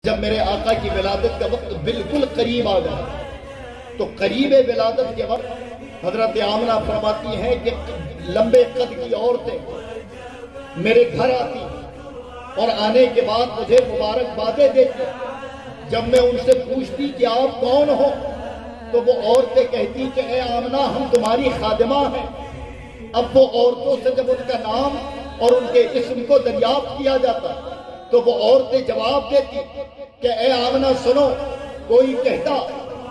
جب میرے آقا کی ولادت کا وقت بالکل قریب آ گیا تو قریب ولادت کے وقت حضرت آمنہ فرماتی ہیں کہ لمبے قد کی عورتیں میرے گھر آتی اور آنے کے بعد مجھے مبارکبادیں دیتی۔ جب میں ان سے پوچھتی کہ آپ کون ہو تو وہ عورتیں کہتی کہ اے آمنہ ہم تمہاری خادمہ ہیں۔ اب وہ عورتوں سے جب ان کا نام اور ان کے اسم کو دریافت کیا جاتا تو وہ عورتیں جواب دیتی کہ اے آمنہ سنو، کوئی کہتا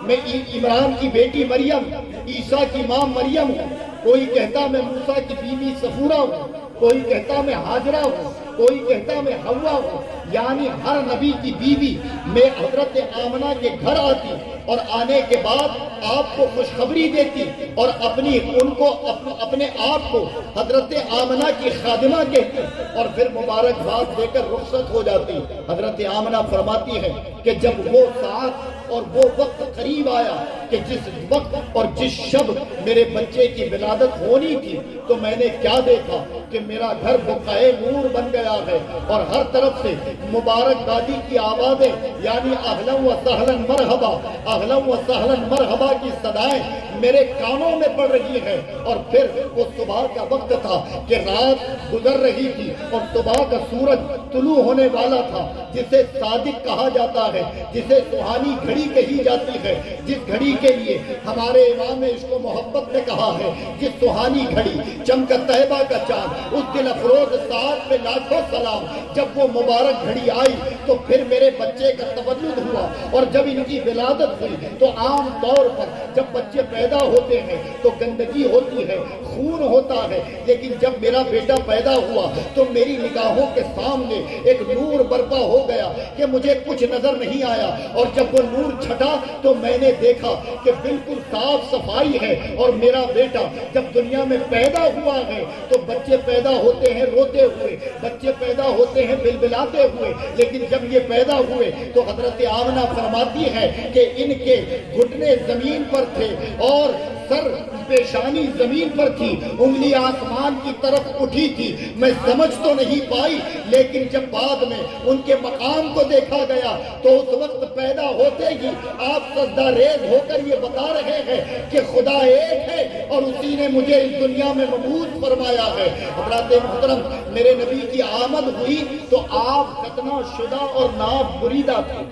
میں عمران کی بیٹی مریم، عیسیٰ کی ماں مریم ہوں، کوئی کہتا میں موسیٰ کی بیوی صفورہ ہوں، کوئی کہتا میں ہاجرہ ہوں، کوئی کہتا میں حوا ہوں۔ یعنی ہر نبی کی بیوی میں حضرت آمنہ کے گھر آتی اور آنے کے بعد آپ کو خوشخبری دیتی اور اپنے آپ کو حضرت آمنہ کی خادمہ کہتی اور پھر مبارکباد دے کر رخصت ہو جاتی۔ حضرت آمنہ فرماتی ہے کہ جب وہ ساعت اور وہ وقت قریب آیا کہ جس وقت اور جس شب میرے بچے کی ولادت ہونی تھی تو میں نے کیا دیکھا کہ میرا گھر بقعۂ نور بن گیا ہے اور ہر طرف سے مبارکبادی کی آوازیں یعنی اہلا و سہلا مرحبا، اہلا و سہلا مرحبا کی صدائیں میرے کانوں میں پڑ رہی ہیں۔ اور پھر وہ صبح کا وقت تھا کہ رات گزر رہی تھی اور صبح کا سورج طلوع ہونے والا تھا، جسے صادق کہا جاتا ہے، جسے سہانی گھڑی کہی جاتی ہے، جس گھڑی کے لیے ہمارے امام عشق و محبت نے کہا ہے جس سہانی گھڑی چمکا طیبہ کا چاند اس دل افروز ساعت پہ لاکھوں سلام۔ جب وہ مبارک گھڑی آئی تو پھر میرے بچے کا تولد ہوا اور جب ان کی ولادت ہوئی تو عام طور پر جب بچے پیدا ہوتے ہیں تو گندگی ہوتی ہے، خون ہوتا ہے، لیکن جب میرا بیٹا پیدا ہوا تو میری نگاہوں کے سامنے ایک نور برپا ہو گیا کہ مجھے کچھ نظر نہیں آیا، اور جب وہ نور چھٹا تو میں نے دیکھا کہ بالکل صاف صفائی ہے۔ اور میرا بیٹا جب دنیا میں پیدا ہوا ہے تو بچے پیدا ہوتے ہیں روتے ہوئے، بچے پیدا ہوتے ہیں بلبلاتے ہوئے، لیکن جب یہ پیدا ہوئے تو حضرت آمنہ فرماتی ہے کہ ان کے گھٹنے زمین پر تھے اور سر پیشانی زمین پر تھی، انگلی آسمان کی طرف اٹھی تھی۔ میں سمجھ تو نہیں پائی، لیکن جب بعد میں ان کے مقام کو دیکھا گیا تو اس وقت پیدا ہوتے ہی آپ سجدہ ریز ہو کر یہ بتا رہے ہیں کہ خدا ایک ہے اور اسی نے مجھے اس دنیا میں مبعوث فرمایا ہے۔ حضرات محترم، میرے نبی کی آمد ہوئی تو آپ ختنہ شدہ اور ناف بریدہ تھے،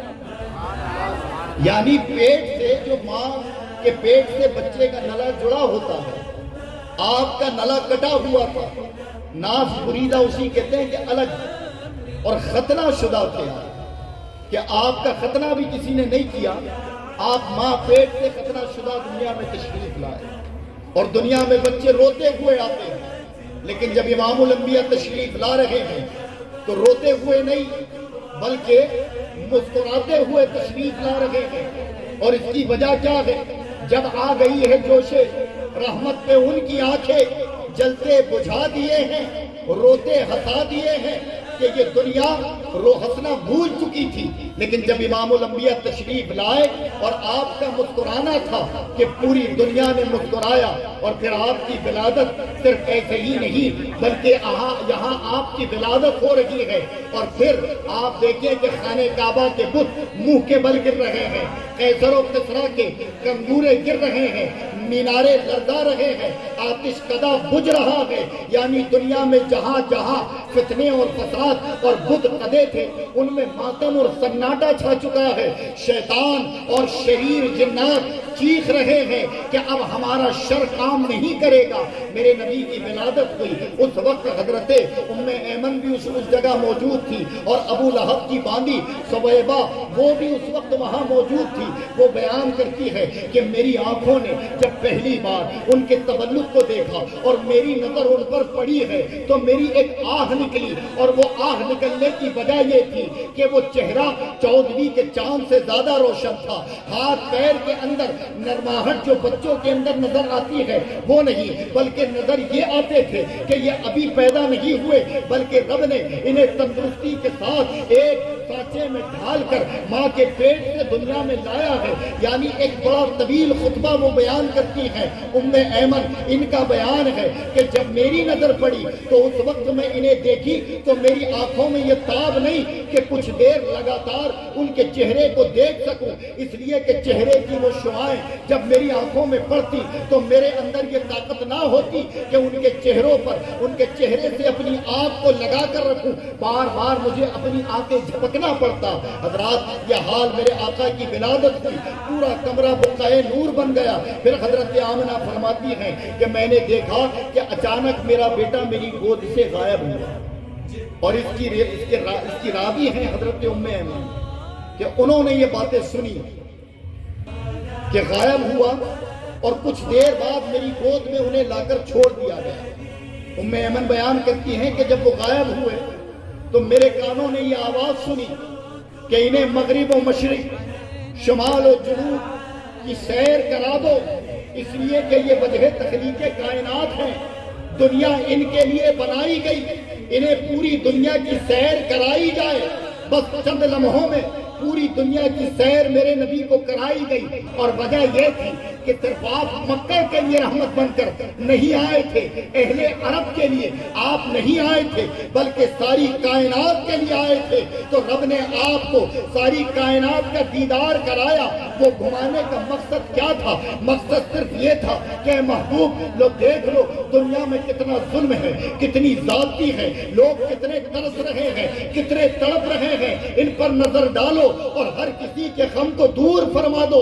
یعنی پیٹ سے جو ماں کہ پیٹ سے بچے کا نلا جڑا ہوتا ہے، آپ کا نلا کٹا ہوا تھا، ناف بریدہ اسی کہتے ہیں کہ الگ، اور ختنہ شدہ تھے کہ آپ کا ختنہ بھی کسی نے نہیں کیا، آپ ماں پیٹ سے ختنہ شدہ دنیا میں تشریف لائے اور دنیا میں بچے روتے ہوئے آتے ہیں، لیکن جب امام الانبیاء تشریف لا رہے ہیں تو روتے ہوئے نہیں بلکہ مسکراتے ہوئے تشریف لا رہے ہیں۔ اور اس کی وجہ کیا ہے؟ جب آ گئی ہے جوش رحمت پہ ان کی آنکھیں جلتے بجھا دیے ہیں، روتے ہنسا دیے ہیں کہ یہ دنیا ہنسنا بھول چکی تھی، لیکن جب امام الانبیاء تشریف لائے اور آپ کا مسکرانا تھا کہ پوری دنیا نے مسکرایا، اور پھر آپ کی ولادت صرف ایسے ہی نہیں بلکہ یہاں آپ کی ولادت ہو رہی ہے، اور پھر آپ دیکھیں کہ خانہ کعبہ کے بت منہ کے بل گر رہے ہیں، قیصر و کسریٰ کے کنگورے گر رہے ہیں، مینارے لرزا رہے ہیں، آتش کدہ بجھ رہا ہے، یعنی دنیا میں جہاں جہاں فتنے اور فساد اور بت قدے تھے ان میں ماتم اور سناٹا چھا چکا ہے۔ شیطان اور شریر جنات چیخ رہے ہیں کہ اب ہمارا شر کام نہیں کرے گا۔ میرے نبی کی ولادت ہوئی، اس وقت حضرت ام ایمن بھی اس جگہ موجود تھی اور ابو لہب کی باندی سویبہ وہ بھی اس وقت وہاں موجود تھی۔ وہ بیان کرتی ہے کہ میری آنکھوں نے جب پہلی بار ان کے تولد کو دیکھا اور میری نظر ان پر پڑی ہے تو میری ایک آہ نکلی، اور وہ آہ نکلنے کی وجہ یہ تھی کہ وہ چہرہ 14ویں کے چاند سے زیادہ روشن تھا، ہاتھ پیر کے اندر نرماہٹ جو بچوں کے اندر نظر آتی ہے وہ نہیں، بلکہ نظر یہ آتے تھے کہ یہ ابھی پیدا نہیں ہوئے، بلکہ رب نے انہیں تندرستی کے ساتھ ایک سانچے میں ڈھال کر ماں کے پیٹ سے دنیا میں لایا ہے۔ یعنی ایک بڑا طویل خطبہ وہ بیان کرتی ہیں ام ایمن، ان کا بیان ہے کہ جب میری نظر پڑی تو اس وقت میں انہیں دیکھی تو میری میری آنکھوں میں یہ تاب نہیں کہ کچھ دیر لگاتار ان کے چہرے کو دیکھ سکوں، اس لیے کہ چہرے کی وہ شعائیں جب میری آنکھوں میں پڑتی تو میرے اندر یہ طاقت نہ ہوتی کہ ان کے چہروں پر، ان کے چہرے سے اپنی آنکھ کو لگا کر رکھوں، بار بار مجھے اپنی آنکھیں جھپکنا پڑتا۔ حضرات یہ حال میرے آقا کی ولادت ہوئی، پورا کمرہ بقعۂ نور بن گیا۔ پھر حضرت آمنہ فرماتی ہیں کہ میں نے دیکھا کہ اچانک میرا بیٹا میری گود سے غائب ہوا، اور اس کی راوی ہیں حضرت ام ایمن کہ انہوں نے یہ باتیں سنی کہ غائب ہوا اور کچھ دیر بعد میری گود میں انہیں لا کر چھوڑ دیا گیا۔ ام ایمن بیان کرتی ہیں کہ جب وہ غائب ہوئے تو میرے کانوں نے یہ آواز سنی کہ انہیں مغرب و مشرق، شمال و جنوب کی سیر کرا دو، اس لیے کہ یہ وجہ تخلیق کائنات ہیں، دنیا ان کے لیے بنائی گئی، انہیں پوری دنیا کی سیر کرائی جائے۔ بس چند لمحوں میں پوری دنیا کی سیر میرے نبی کو کرائی گئی، اور وجہ یہ تھی کہ صرف آپ مکہ کے لیے رحمت بن کر نہیں آئے تھے، اہل عرب کے لیے آپ نہیں آئے تھے، بلکہ ساری کائنات کے لیے آئے تھے۔ تو رب نے آپ کو ساری کائنات کا دیدار کرایا۔ وہ گھمانے کا مقصد کیا تھا؟ مقصد صرف یہ تھا کہ محبوب لو دیکھ لو دنیا میں کتنا ظلم ہے، کتنی زیادتی ہے، لوگ کتنے ترس رہے ہیں، کتنے تڑپ رہے ہیں، ان پر نظر ڈالو اور ہر کسی کے غم کو دور فرما دو۔